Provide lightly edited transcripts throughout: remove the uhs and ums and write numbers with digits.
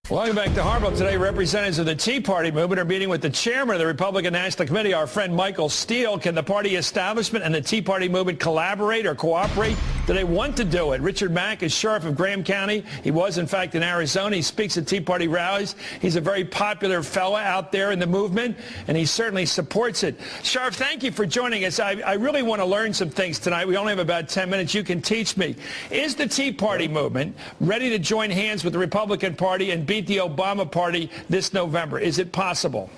Welcome back to Harbaugh. Today, representatives of the Tea Party movement are meeting with the chairman of the Republican National Committee, our friend Michael Steele. Can the party establishment and the Tea Party movement collaborate or cooperate? Do they want to do it? Richard Mack is sheriff of Graham County. He was, in fact, in Arizona. He speaks at Tea Party rallies. He's a very popular fella out there in the movement, and he certainly supports it. Sheriff, thank you for joining us. I really want to learn some things tonight. We only have about 10 minutes. You can teach me. Is the Tea Party movement ready to join hands with the Republican Party and beat the Obama Party this November? Is it possible?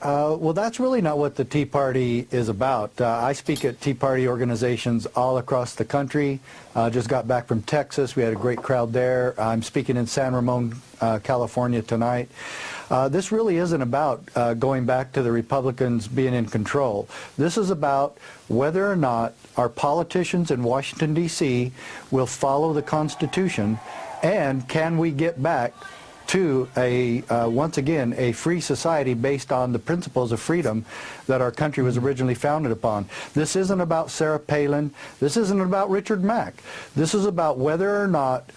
Well, that's really not what the Tea Party is about. I speak at Tea Party organizations all across the country. Just got back from Texas. We had a great crowd there. I'm speaking in San Ramon, California tonight. This really isn't about going back to the Republicans being in control. This is about whether or not our politicians in Washington, D.C. will follow the Constitution, and can we get back to once again, a free society based on the principles of freedom that our country was originally founded upon. This isn't about Sarah Palin. This isn't about Richard Mack. This is about whether or not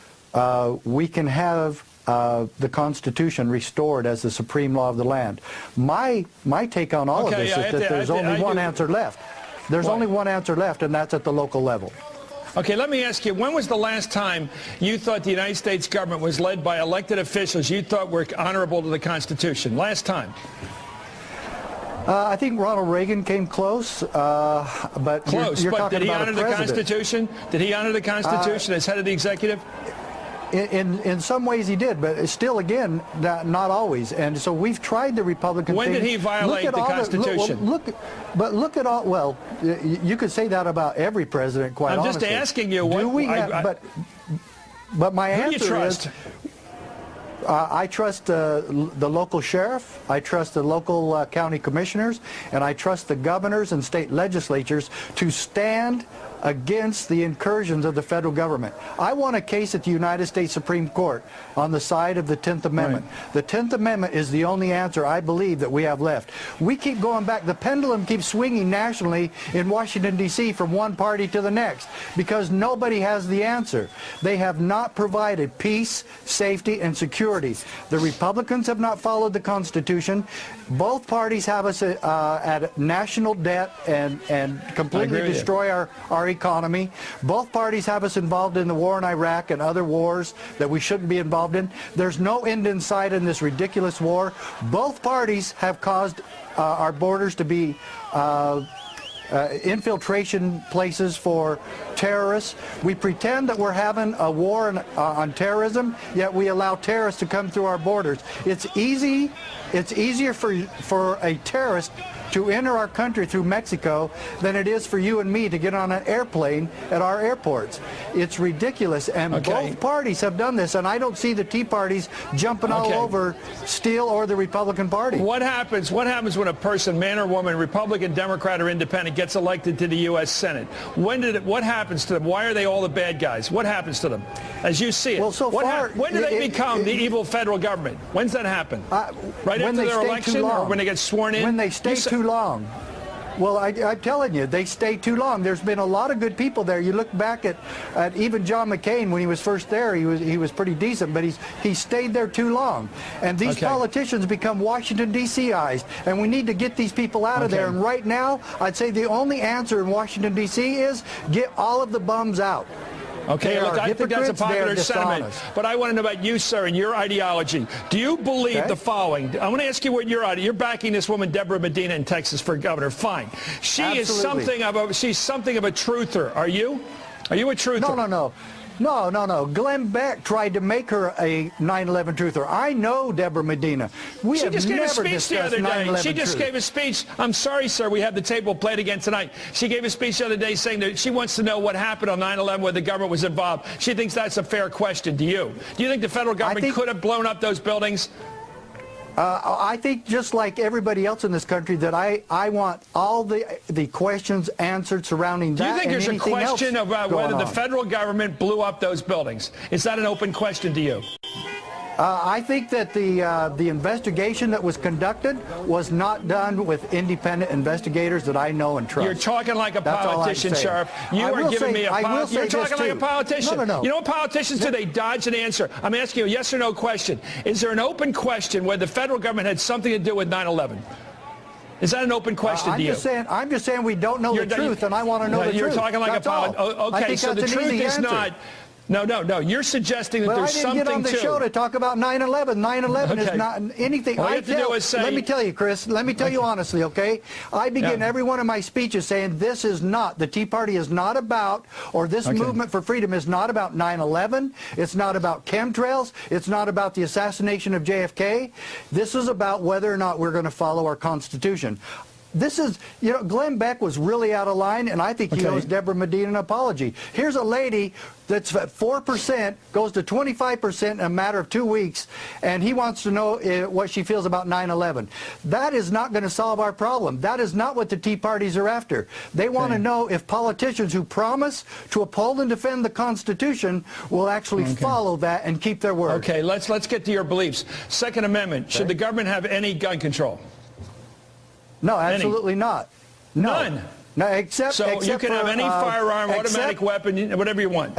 we can have the Constitution restored as the supreme law of the land. My take on all of this is that there's only one answer left. There's only one answer left, and that's at the local level. Okay, let me ask you, when was the last time you thought the United States government was led by elected officials you thought were honorable to the Constitution? Last time? I think Ronald Reagan came close, but close, you're but talking did he about honor the Constitution? Did he honor the Constitution as head of the executive? In some ways he did, but still, again, not always. And so we've tried the Republican When thing. did he violate the Constitution? Look at all, well, you could say that about every president, quite honestly. I'm just asking you. Do we have, but my answer is... Who do you trust? I trust the local sheriff, I trust the local county commissioners, and I trust the governors and state legislatures to stand against the incursions of the federal government. I want a case at the United States Supreme Court on the side of the 10th Amendment. Right. The 10th Amendment is the only answer, I believe, that we have left. We keep going back. The pendulum keeps swinging nationally in Washington, D.C. from one party to the next because nobody has the answer. They have not provided peace, safety, and security. The Republicans have not followed the Constitution. Both parties have us at national debt and completely destroy our economy. Both parties have us involved in the war in Iraq and other wars that we shouldn't be involved in. There's no end in sight in this ridiculous war. Both parties have caused our borders to be infiltration places for terrorists. We pretend that we're having a war on terrorism, yet we allow terrorists to come through our borders. It's easier for a terrorist to enter our country through Mexico than it is for you and me to get on an airplane at our airports. It's ridiculous, and both parties have done this, and I don't see the Tea Parties jumping all over Steele or the Republican Party. What happens when a person, man or woman, Republican, Democrat, or Independent, gets elected to the U.S. Senate? What happens to them? Why are they all the bad guys? What happens to them, as you see it? Well, so far, when do they become the evil federal government? When's that happen? Right after their election, or when they get sworn in? When they stay too long. Well, I'm telling you, they stay too long. There's been a lot of good people there. You look back at even John McCain when he was first there. He was pretty decent, but he stayed there too long. And these politicians become Washington D.C.ized, and we need to get these people out of there. And right now, I'd say the only answer in Washington D.C. is get all of the bums out. Okay, look, I think that's a popular sentiment, but I want to know about you, sir, and your ideology. Do you believe the following? I want to ask you what you're backing this woman, Deborah Medina, in Texas for governor. Fine. She's something of a truther. Are you? Are you a truther? No. Glenn Beck tried to make her a 9/11 truther. I know Deborah Medina. She just gave a speech the other day. She just gave a speech. I'm sorry, sir. We have the table played again tonight. She gave a speech the other day saying that she wants to know what happened on 9/11 where the government was involved. She thinks that's a fair question. Do you? Do you think the federal government could have blown up those buildings? I think, just like everybody else in this country, that I want all the questions answered surrounding that. Do you think there's a question about whether the federal government blew up those buildings? Is that an open question to you? I think that the investigation that was conducted was not done with independent investigators that I know and trust. You're talking like a politician, Sheriff. You are giving me a You're talking like a politician. No. You know what politicians do? They dodge an answer. I'm asking you a yes or no question. Is there an open question whether the federal government had something to do with 9/11? Is that an open question to you? I'm just saying we don't know the truth, and I want to know the truth. You're talking like a politician. Okay, so the truth is not. No. You're suggesting that there's something to. I didn't get on the show to talk about 9/11. 9/11 is not anything. All you have to do is say. Let me tell you, Chris. Let me tell you honestly, okay? I begin every one of my speeches saying this is not, the Tea Party is not about, or this movement for freedom is not about 9/11. It's not about chemtrails. It's not about the assassination of JFK. This is about whether or not we're going to follow our Constitution. This is, you know, Glenn Beck was really out of line, and I think he owes Deborah Medina an apology. Here's a lady that's at 4%, goes to 25% in a matter of 2 weeks, and he wants to know what she feels about 9/11. That is not going to solve our problem. That is not what the Tea Parties are after. They want to know if politicians who promise to uphold and defend the Constitution will actually follow that and keep their word. Okay, let's get to your beliefs. Second Amendment, should the government have any gun control? No, absolutely not. No. None. No, except you can have any firearm, automatic weapon, whatever you want.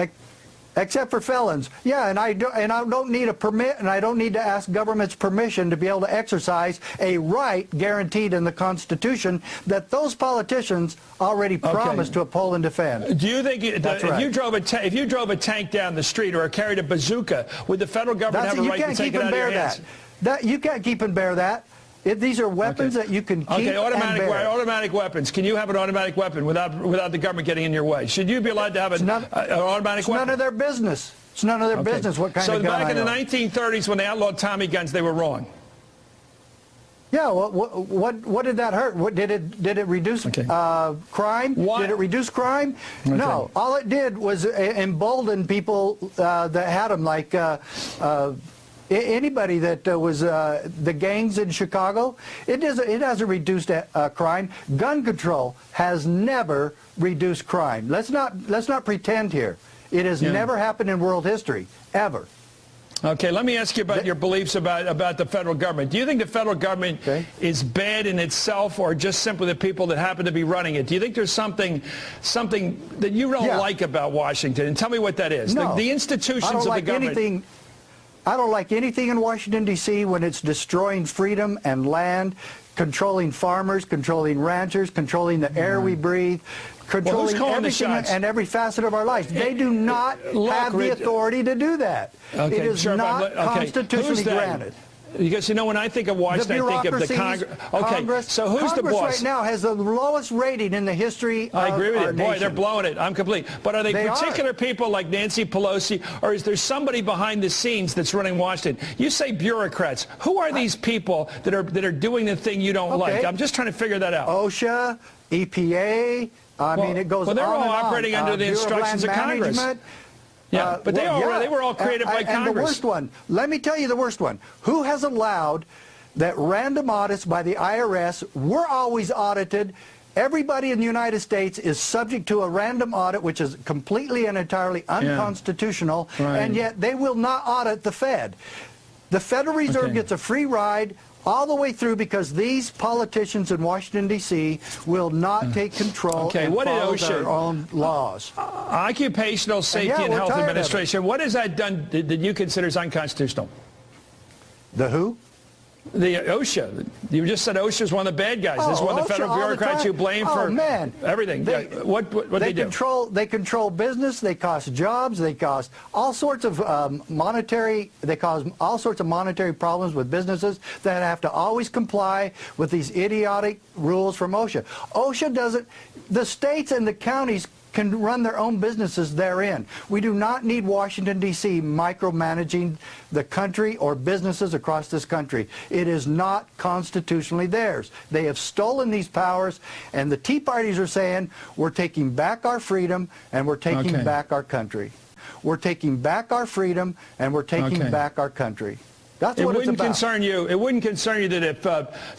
Except for felons. Yeah, and I don't need a permit, and I don't need to ask government's permission to be able to exercise a right guaranteed in the Constitution that those politicians already promised to uphold and defend. Do you think if you drove a tank down the street or carried a bazooka, would the federal government have a right to take it out of your hands? You can't keep and bear that. These are weapons that you can keep and bear. Automatic weapons. Can you have an automatic weapon without the government getting in your way? Should you be allowed to have an automatic weapon? It's none of their business. It's none of their business what kind of gun I own. So back in the 1930s when they outlawed Tommy guns, they were wrong. Yeah, what did that hurt? What did it reduce crime? Did it reduce crime? No. All it did was embolden people that had them, like anybody that was the gangs in Chicago. It hasn't reduced crime. Gun control has never reduced crime. Let's not pretend here. It has never happened in world history, ever. Okay, let me ask you about your beliefs about the federal government. Do you think the federal government is bad in itself, or just simply the people that happen to be running it? Do you think there's something that you don't like about Washington? And tell me what that is. No, the institutions of the government. I don't like anything in Washington, D.C. when it's destroying freedom and land, controlling farmers, controlling ranchers, controlling the air we breathe, controlling everything and every facet of our lives. They do not have the authority to do that. It is not constitutionally granted. Because, you know, when I think of Washington, I think of the Congress. Okay, so who's the boss? Congress right now has the lowest rating in the history of our nation. I agree with you. Boy, they're blowing it. I'm complete. But are they particular people like Nancy Pelosi, or is there somebody behind the scenes that's running Washington? You say bureaucrats. Who are these people that are doing the thing you don't like? I'm just trying to figure that out. OSHA, EPA. I mean, it goes on and on. Well, they're all operating under the instructions of Congress. Yeah, but they were all created by Congress. And the worst one, let me tell you the worst one. Who has allowed that random audits by the IRS? We're always audited. Everybody in the United States is subject to a random audit, which is completely and entirely unconstitutional, and yet they will not audit the Fed. The Federal Reserve gets a free ride all the way through because these politicians in Washington, D.C. will not take control and follow their own laws. Occupational Safety and Health Administration, what has that done that you consider is unconstitutional? The who? The OSHA. You just said OSHA is one of the bad guys. This is one of the federal bureaucrats you blame for everything. What they do? They control business. They cost jobs. They cause all sorts of They cause all sorts of monetary problems with businesses that have to always comply with these idiotic rules from OSHA. OSHA doesn't. The states and the counties can run their own businesses therein. We do not need Washington, D.C. micromanaging the country or businesses across this country. It is not constitutionally theirs. They have stolen these powers, and the Tea Parties are saying, we're taking back our freedom and we're taking back our country. We're taking back our freedom and we're taking back our country. That's it what it's wouldn't about. concern you. It wouldn't concern you that if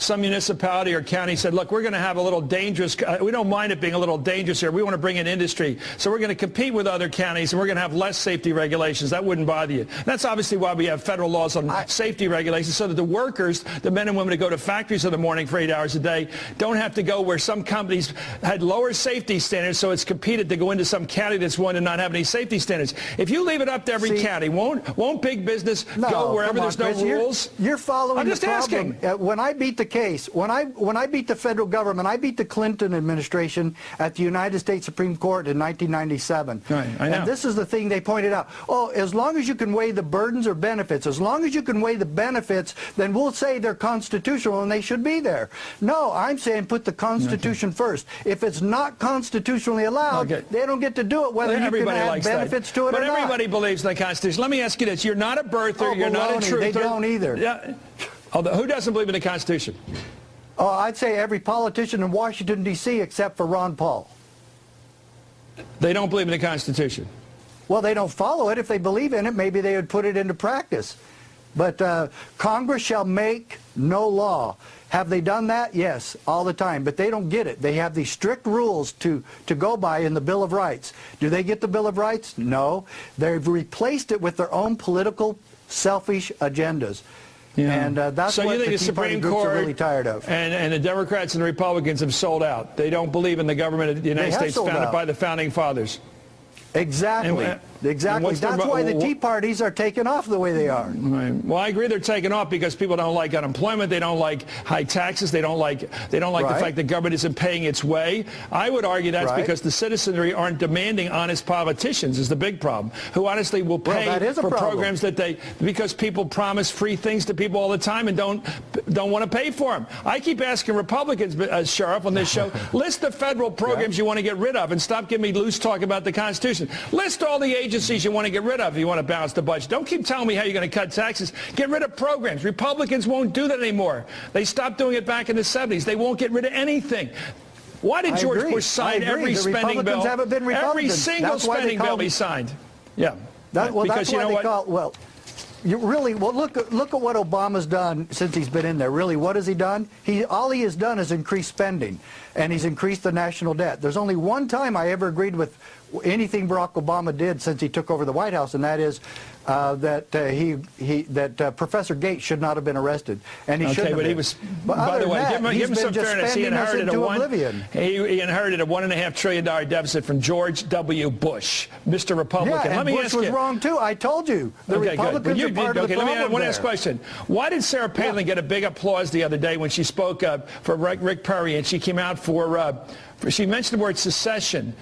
some municipality or county said, look, we're going to have a little dangerous, we don't mind it being a little dangerous here. We want to bring in industry. So we're going to compete with other counties and we're going to have less safety regulations. That wouldn't bother you. That's obviously why we have federal laws on safety regulations, so that the workers, the men and women who go to factories in the morning for 8 hours a day, don't have to go where some companies had lower safety standards, so it's competed to go into some county that's one and not have any safety standards. If you leave it up to every county, won't big business go wherever there's no rules? You're following I'm just the problem. asking. When I beat the case, when I beat the federal government, I beat the Clinton administration at the United States Supreme Court in 1997. Right, I know. And this is the thing they pointed out. Oh, as long as you can weigh the burdens or benefits, as long as you can weigh the benefits, then we'll say they're constitutional and they should be there. No, I'm saying put the Constitution first. If it's not constitutionally allowed, they don't get to do it, whether you can add benefits to it or not. But everybody believes in the Constitution. Let me ask you this. You're not a birther. You're not a truther. They don't either. Yeah. Who doesn't believe in the Constitution? Oh, I'd say every politician in Washington, D.C., except for Ron Paul. They don't believe in the Constitution. Well, they don't follow it. If they believe in it, maybe they would put it into practice. But Congress shall make no law. Have they done that? Yes, all the time. But they don't get it. They have these strict rules to go by in the Bill of Rights. Do they get the Bill of Rights? No. They've replaced it with their own political, selfish agendas. Yeah. And that's what the Tea Party groups are really tired of. And the Democrats and the Republicans have sold out. They don't believe in the government of the United States founded by the Founding Fathers. Exactly. Exactly. That's why the Tea Parties are taking off the way they are. Right. Well, I agree they're taking off because people don't like unemployment. They don't like high taxes. They don't like the fact that government isn't paying its way. I would argue that's because the citizenry aren't demanding honest politicians is the big problem, who honestly will pay for programs that because people promise free things to people all the time and don't want to pay for them. I keep asking Republicans, Sheriff, on this show, list the federal programs you want to get rid of and stop giving me loose talk about the Constitution. List all the agencies you want to get rid of if you want to balance the budget. Don't keep telling me how you're going to cut taxes. Get rid of programs. Republicans won't do that anymore. They stopped doing it back in the 70s. They won't get rid of anything. Why did George Bush sign every spending bill? Every single spending bill he signed. Yeah. Because you know what? Look at what Obama's done since he's been in there. Really, what has he done? All he has done is increase spending, and he's increased the national debt. There's only one time I ever agreed with anything Barack Obama did since he took over the White House, and that is that Professor Gates should not have been arrested, and he shouldn't have been. By the way, give him some fairness. He inherited a $1.5 trillion deficit from George W. Bush, Mr. Republican. Yeah, and Bush was wrong too. I told you. The Republicans are part of the problem. Let me one last question. Why did Sarah Palin get a big applause the other day when she spoke for Rick Perry, and she came out she mentioned the word secession?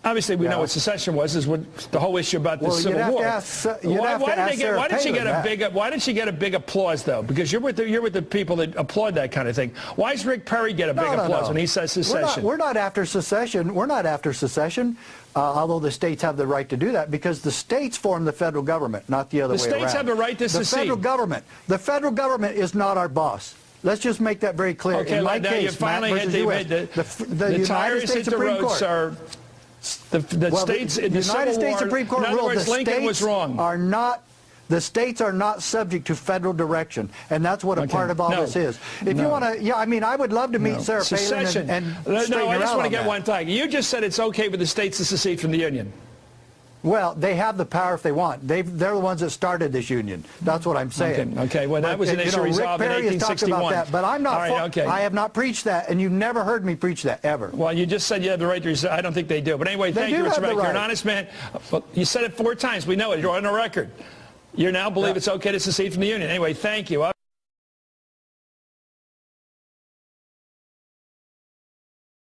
Obviously, we know what secession was. Is what the whole issue about the Civil War. Why did she get a big applause though? Because you're with the people that applaud that kind of thing. Why does Rick Perry get a big applause when he says secession? We're not after secession. We're not after secession. Although the states have the right to do that, because the states form the federal government, not the other way around. The states have the right to secede. The federal government is not our boss. Let's just make that very clear. Okay, in my now case, you finally Mack versus US, the tires hit the road, sir. The United States Supreme Court ruled the states are not. The states are not subject to federal direction, and that's what a part of all this is. If you want to, I mean, I would love to meet Sarah Palin and straighten I just want to get that. one thing. You just said it's okay for the states to secede from the Union. Well, they have the power if they want. They're the ones that started this union. That's what I'm saying. Okay. Well, that was an issue resolved in 1861. About that, but I'm not. I have not preached that, and you've never heard me preach that ever. Well, you just said you have the right to. I don't think they do. But anyway, thank you, Mr. Mack. You're an honest man. You said it 4 times. We know it. You're on the record. You now believe it's okay to secede from the union. Anyway, thank you.